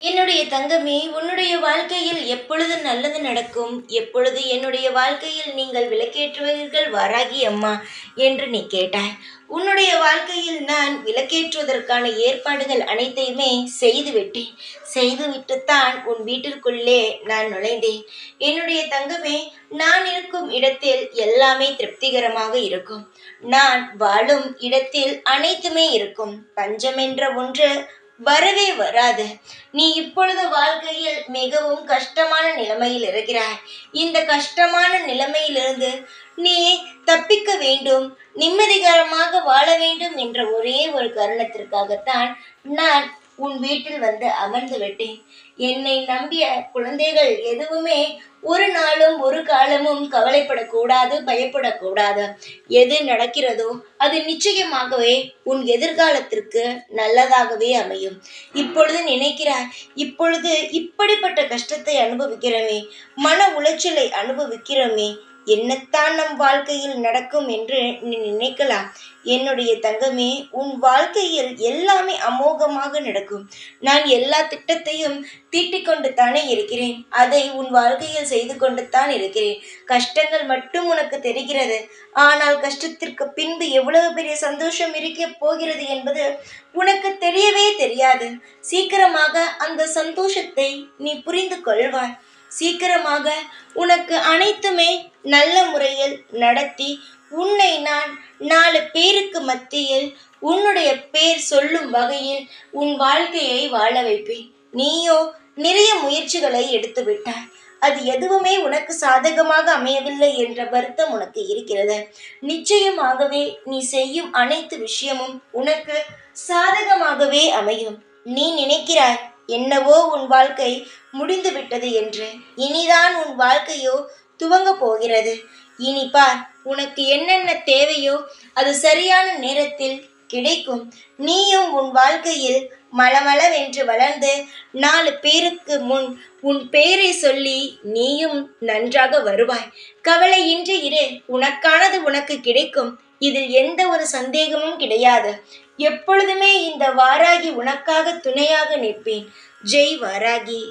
என்னுடைய தங்கமே, உன்னுடைய வாழ்க்கையில் எப்பொழுது நல்லது நடக்கும்? எப்பொழுது என்னுடைய வாழ்க்கையில் நீங்கள் விளக்கேற்றுவீர்கள் வாராகி அம்மா என்று நீ கேட்டாய். உன்னுடைய வாழ்க்கையில் நான் விளக்கேற்றுவதற்கான ஏற்பாடுகள் அனைத்தையுமே செய்துவிட்டேன். செய்துவிட்டுத்தான் உன் வீட்டிற்குள்ளே நான் நுழைந்தேன். என்னுடைய தங்கமே, நான் இருக்கும் இடத்தில் எல்லாமே திருப்திகரமாக இருக்கும். நான் வாழும் இடத்தில் அனைத்துமே இருக்கும். பஞ்சம் என்ற ஒன்று வரவே வராது. நீ இப்பொழுது வாழ்க்கையில் மிகவும் கஷ்டமான நிலைமையில் இருக்கிறாய். இந்த கஷ்டமான நிலைமையிலிருந்து நீ தப்பிக்க வேண்டும், நிம்மதிகரமாக வாழ வேண்டும் என்ற ஒரே ஒரு காரணத்திற்காகத்தான் நான் உன் வீட்டில் வந்து அமர்ந்து விட்டேன். என்னை நம்பிய குழந்தைகள் எதுவுமே ஒரு நாளும் ஒரு காலமும் கவலைப்படக்கூடாது, பயப்படக்கூடாது. எது நடக்கிறதோ அது நிச்சயமாகவே உன் எதிர்காலத்திற்கு நல்லதாகவே அமையும். இப்பொழுது நினைக்கிறாய், இப்பொழுது இப்படிப்பட்ட கஷ்டத்தை அனுபவிக்கிறோமே, மன உளைச்சலை அனுபவிக்கிறோமே, என்னத்தான் நம் வாழ்க்கையில் நடக்கும் என்று நீ நினைக்கலாம். என்னுடைய தங்கமே, உன் வாழ்க்கையில் எல்லாமே அமோகமாக நடக்கும். நான் எல்லா திட்டத்தையும் தீட்டிக் கொண்டு தானே இருக்கிறேன். அதை உன் வாழ்க்கையில் செய்து கொண்டு தான் இருக்கிறேன். கஷ்டங்கள் மட்டும் உனக்கு தெரிகிறது. ஆனால் கஷ்டத்திற்கு பின்பு எவ்வளவு பெரிய சந்தோஷம் இருக்க போகிறது என்பது உனக்கு தெரியவே தெரியாது. சீக்கிரமாக அந்த சந்தோஷத்தை நீ புரிந்து கொள்வாய். சீக்கிரமாக உனக்கு அனைத்துமே நல்ல முறையில் நடத்தி உன்னை நான் 4 பேருக்கு மத்தியில் உன்னுடைய பேர் சொல்லும் வகையில் உன் வாழ்க்கையை வாழ வைப்பேன். நீயோ நிறைய முயற்சிகளை எடுத்து விட்டாய். அது எதுவுமே உனக்கு சாதகமாக அமையவில்லை என்ற வருத்தம் உனக்கு இருக்கிறது. நிச்சயமாகவே நீ செய்யும் அனைத்து விஷயமும் உனக்கு சாதகமாகவே அமையும். நீ நினைக்கிறாய், என்னவோ உன் வாழ்க்கை முடிந்து விட்டது என்று. இனிதான் உன் வாழ்க்கையோ துவங்க போகிறது. இனி பார், உனக்கு என்னென்ன தேவையோ அது சரியான நேரத்தில் கிடைக்கும். நீயும் உன் வாழ்க்கையில் மளமளவென்று வளர்ந்து 4 பேருக்கு முன் உன் பெயரை சொல்லி நீயும் நன்றாக வருவாய். கவலையின்றி இரு, உனக்கானது உனக்கு கிடைக்கும். இதில் எந்த ஒரு சந்தேகமும் கிடையாது. எப்பொழுதுமே இந்த வாராகி உனக்காக துணையாக நிற்பேன். ஜெய் வாராகி.